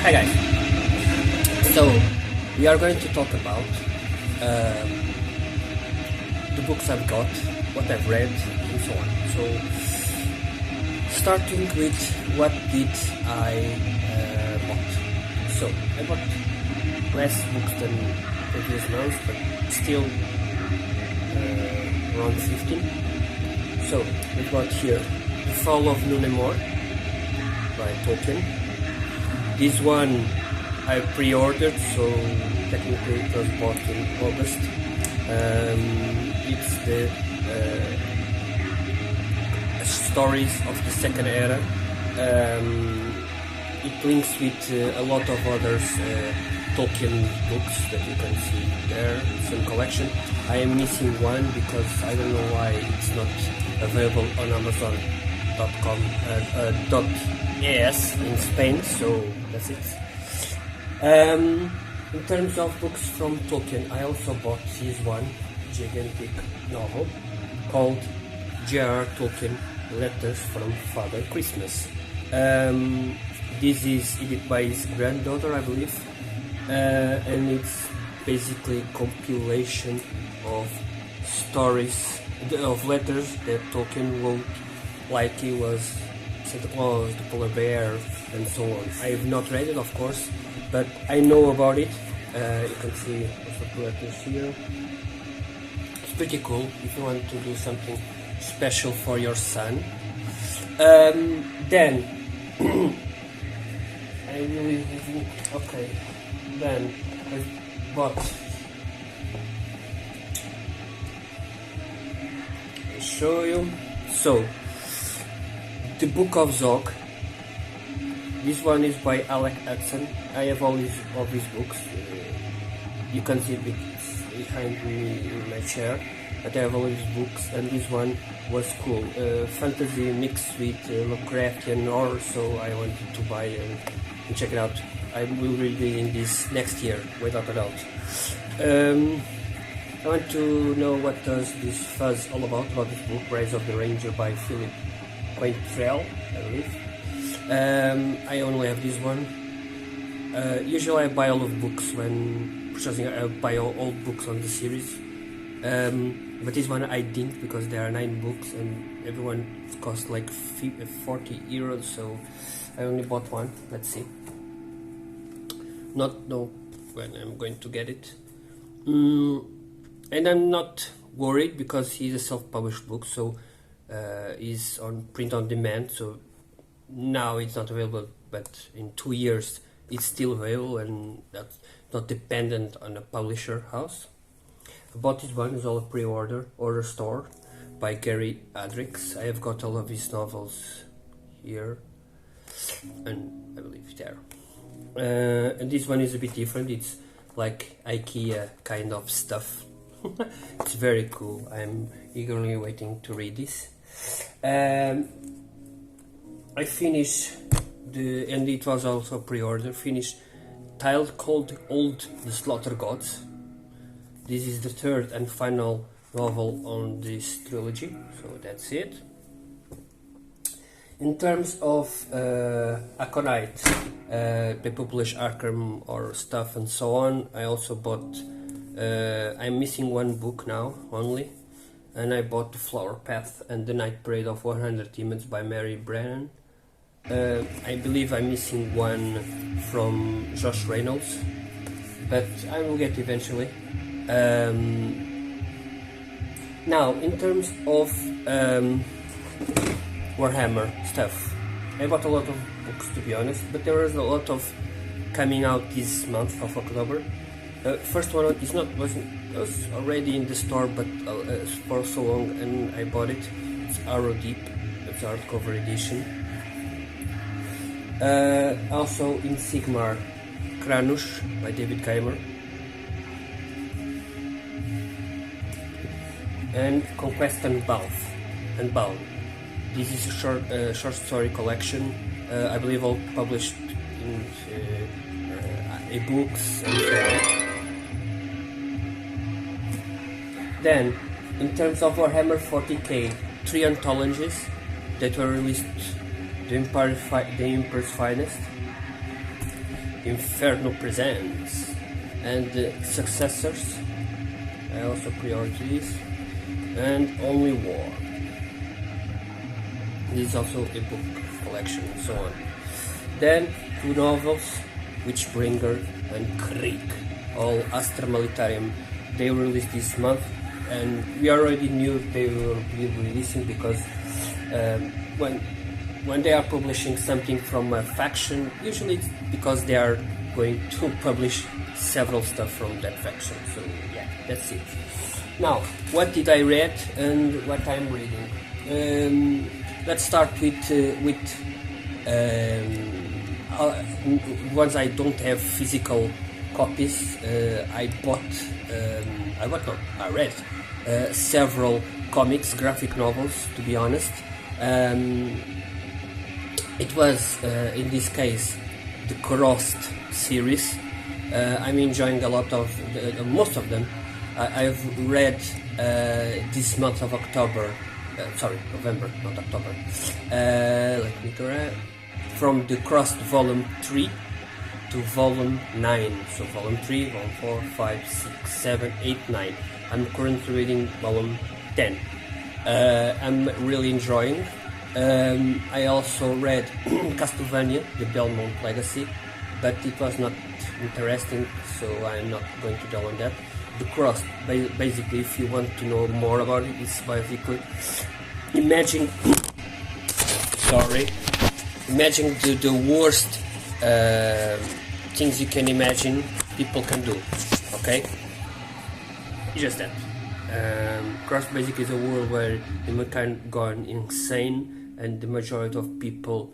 Hi guys. So we are going to talk about the books I've got, what I've read, and so on. So starting with what did I bought. So I bought less books than previous months, but still around 15. So we got here The Fall of Numenor by Tolkien. This one I pre-ordered, so technically it was bought in August. It's the stories of the Second Era. It links with a lot of others Tolkien books that you can see there. It's in collection. I am missing one because I don't know why it's not available on Amazon.com .es in Spain, so that's it. In terms of books from Tolkien, I also bought this one gigantic novel called J.R.R. Tolkien Letters from Father Christmas. This is edited by his granddaughter, I believe, and it's basically a compilation of stories, of letters that Tolkien wrote, like he was Santa Claus, the polar bear, and so on. I have not read it, of course, but I know about it. You can see the letters here. It's pretty cool if you want to do something special for your son. Then I really okay. Then I bought. I'll show you. So the Book of Zog. This one is by Alec Hudson. I have all of his books. You can see it behind me in my chair. But I have all his books, and this one was cool. Fantasy mixed with Lovecraftian horror, so I wanted to buy and check it out. I will be reading this next year, without a doubt. I want to know what does this fuzz all about this book, Rise of the Ranger by Philip Trha, I believe. I only have this one. Usually I buy all of books when purchasing. I buy all books on the series. But this one I didn't, because there are 9 books and everyone cost like 40 euros, so I only bought one. Let's see. Not know when I'm going to get it. And I'm not worried because he's a self-published book, so is on print on demand, so now it's not available, but in 2 years it's still available, and that's not dependent on a publisher house. I bought this one, it's all a pre-order, Order Store by Gary Adricks. I have got all of his novels here, and I believe there. And this one is a bit different, it's like IKEA kind of stuff. It's very cool. I'm eagerly waiting to read this. I finished and it was also pre-order, finished title called Old the Slaughter Gods. This is the third and final novel on this trilogy, so that's it. In terms of Aconite, they publish Arkham or stuff and so on. I also bought, I'm missing one book now only, and I bought The Flower Path and The Night Parade of 100 Demons by Mary Brennan. I believe I'm missing one from Josh Reynolds, but I will get eventually. Now, in terms of Warhammer stuff, I bought a lot of books, to be honest, but there was a lot of coming out this month of October. First one was already in the store, but for so long, and I bought it. It's Arrow Deep. It's hardcover edition. Also in Sigmar, Kranush by David Keimer, and Conquest and Bound. This is a short story collection. I believe all published in e-books and so on. Then, in terms of Warhammer 40k, 3 anthologies that were released: The Empire's Finest, Inferno Presents, and the Successors. I also pre-ordered this, and Only War. This is also a book collection and so on. Then 2 novels, Witchbringer and Krieg, all Astra Militarum. They were released this month, and we already knew they will be releasing because when they are publishing something from a faction, usually it's because they are going to publish several stuff from that faction. So yeah, that's it. Now, what did I read and what I'm reading? Let's start with ones I don't have physical copies. I read several comics, graphic novels, to be honest. It was, in this case, the Crossed series. I'm enjoying a lot of most of them. I've read this month of October, November, not October. Let me try. From the Crossed Volume 3 to Volume 9. So Volume 3, Volume 4, 5, 6, 7, 8, 9. I'm currently reading Volume 10. I'm really enjoying. I also read Castlevania, The Belmont Legacy, but it was not interesting, so I'm not going to dwell on that. The Cross, basically, if you want to know more about it, it's basically imagine the worst things you can imagine people can do. Okay, just that. Cross basically is a world where humankind gone insane, and the majority of people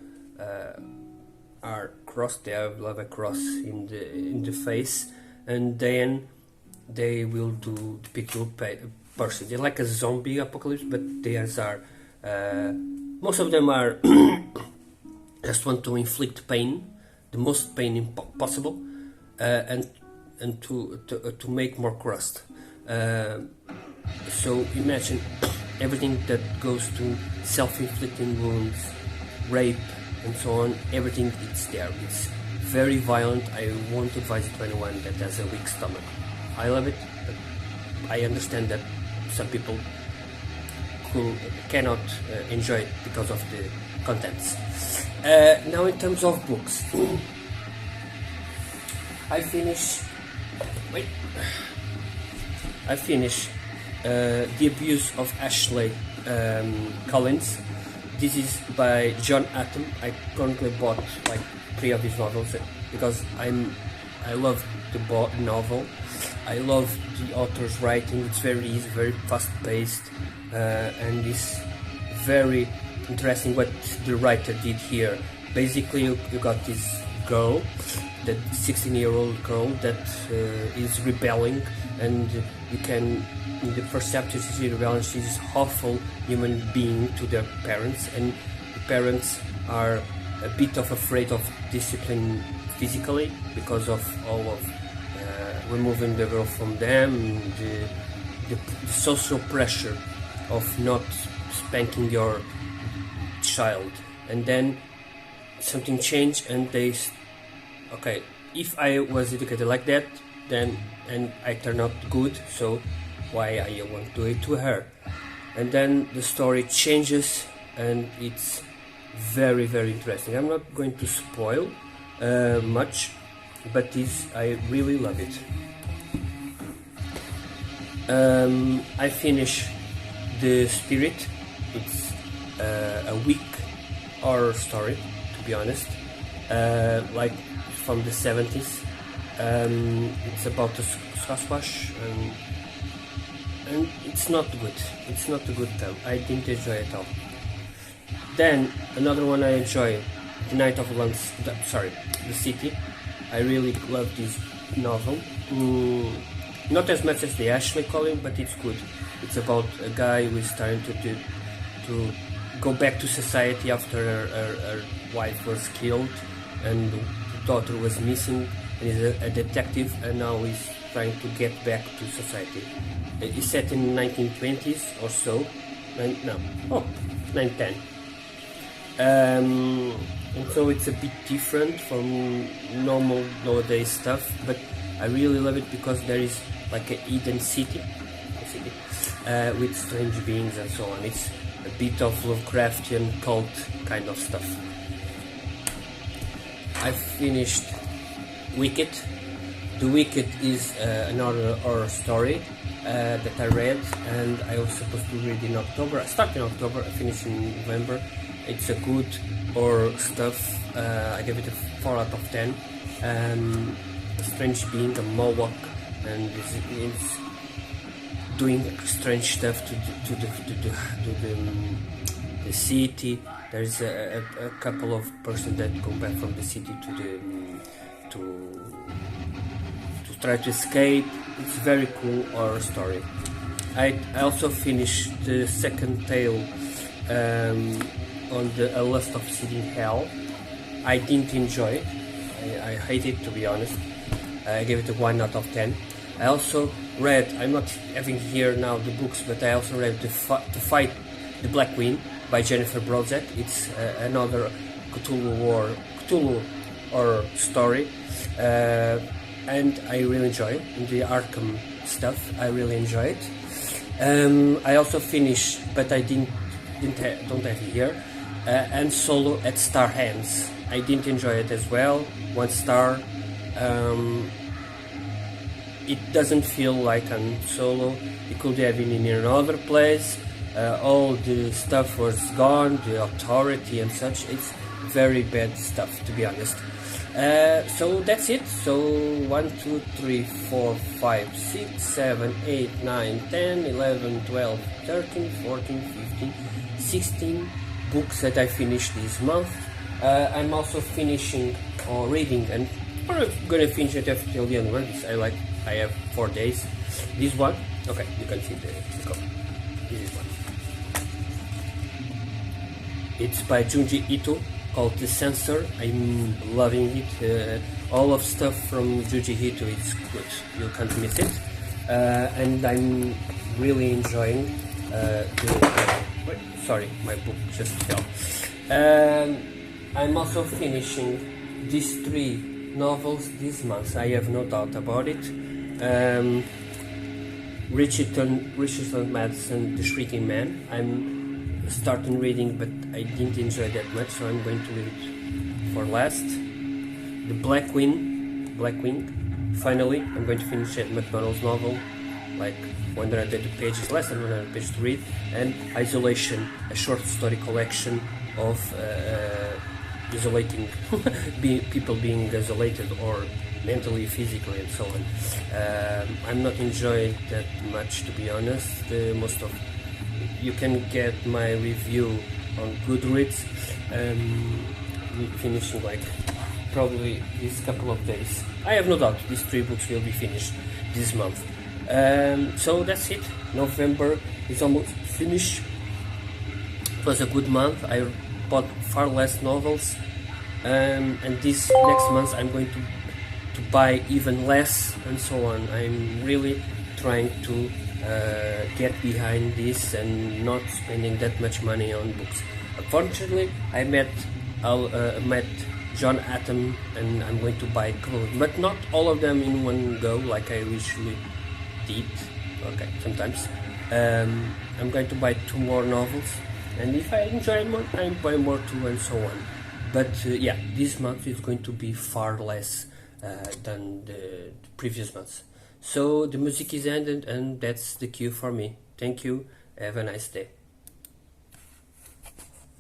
are crossed. They have a cross in the face, and then they will depict your person. They're like a zombie apocalypse, but theirs are most of them are just want to inflict pain, the most pain possible, and to make more crust. So imagine everything that goes to self-inflicting wounds, rape, and so on. Everything is there. It's very violent. I won't advise it to anyone that has a weak stomach. I love it, but I understand that some people cannot enjoy it because of the contents. Now, in terms of books, I finished The Abuse of Ashley Collins. This is by John Atom. I currently bought like 3 of his novels because I love the novel. I love the author's writing. It's very easy, very fast-paced, and it's very interesting what the writer did here. Basically, you got this girl, that 16-year-old girl that is rebelling, and you can, in the first chapter, you see rebelling. She's this awful human being to their parents, and the parents are a bit afraid of discipline physically because of all of removing the girl from them, the social pressure of not spanking your child. And then something changed, and they, okay, if I was educated like that, then, and I turned out good, so why I won't do it to her? And then the story changes, and it's very, very interesting. I'm not going to spoil much, but I really love it. I finished The Spirit. It's a weak horror story, to be honest, like from the 70s. It's about a Sasquatch, and it's not good. It's not a good time. I didn't enjoy it at all. Then another one I enjoy, The Night of The City. I really love this novel. Not as much as the Ashley Collins, but it's good. It's about a guy who is starting to go back to society after her wife was killed and the daughter was missing, and he's a detective, and now he's trying to get back to society. It's set in 1920s or so. 1910. and so it's a bit different from normal nowadays stuff, but I really love it because there is like a hidden city with strange beings and so on. It's a bit of Lovecraftian cult kind of stuff. I finished Wicked. The Wicked is another horror story that I read, and I was supposed to read in October. I started in October, I finished in November. It's a good horror stuff. I gave it a 4 out of 10. A strange being, a Moloch, and it's doing strange stuff to the city. There's a couple of persons that come back from the city to try to escape. It's a very cool horror story. I also finished the second tale on the A Lust of Seeing Hell. I didn't enjoy it. I hate it, to be honest. I gave it a 1 out of 10. I also read, I'm not having here now the books, but I also read To Fight the Black Queen by Jennifer Brodzek. It's another Cthulhu horror story, and I really enjoy it. The Arkham stuff, I really enjoy it. I also finished, but I don't have it here, and Solo at Star Hands. I didn't enjoy it as well. 1 star. It doesn't feel like Han Solo. It could have been in another place. All the stuff was gone, the authority and such. It's very bad stuff, to be honest. So that's it. So 1, 2, 3, 4, 5, 6, 7, 8, 9, 10, 11, 12, 13, 14, 15, 16 books that I finished this month. I'm also finishing or reading, and I'm gonna finish it till the end one. I have 4 days. This one, okay, you can see the cover. This is one. It's by Junji Ito, called The Censor. I'm loving it. All of stuff from Junji Ito is good. You can't miss it. And I'm really enjoying sorry, my book just fell. I'm also finishing these 3 novels this month. I have no doubt about it. Richardson Madison, The Shrieking Man. I'm starting reading, but I didn't enjoy that much, so I'm going to leave it for last. The Black Wing. Finally, I'm going to finish Ed McDonald's novel, like 180 pages, less than 100 pages to read. And Isolation, a short story collection of isolating people being isolated or mentally, physically, and so on. I'm not enjoying that much, to be honest. You can get my review on Goodreads. Finishing like probably this couple of days. I have no doubt these 3 books will be finished this month. So that's it. November is almost finished. It was a good month. I bought far less novels, and this next month I'm going to buy even less, and so on. I'm really trying to get behind this and not spending that much money on books. Unfortunately, I met John Atom, and I'm going to buy clothes, but not all of them in one go like I usually did. Okay, sometimes. I'm going to buy 2 more novels, and if I enjoy more, I buy more too, and so on. But yeah, this month is going to be far less than the previous months. So the music is ended, and that's the cue for me. Thank you. Have a nice day.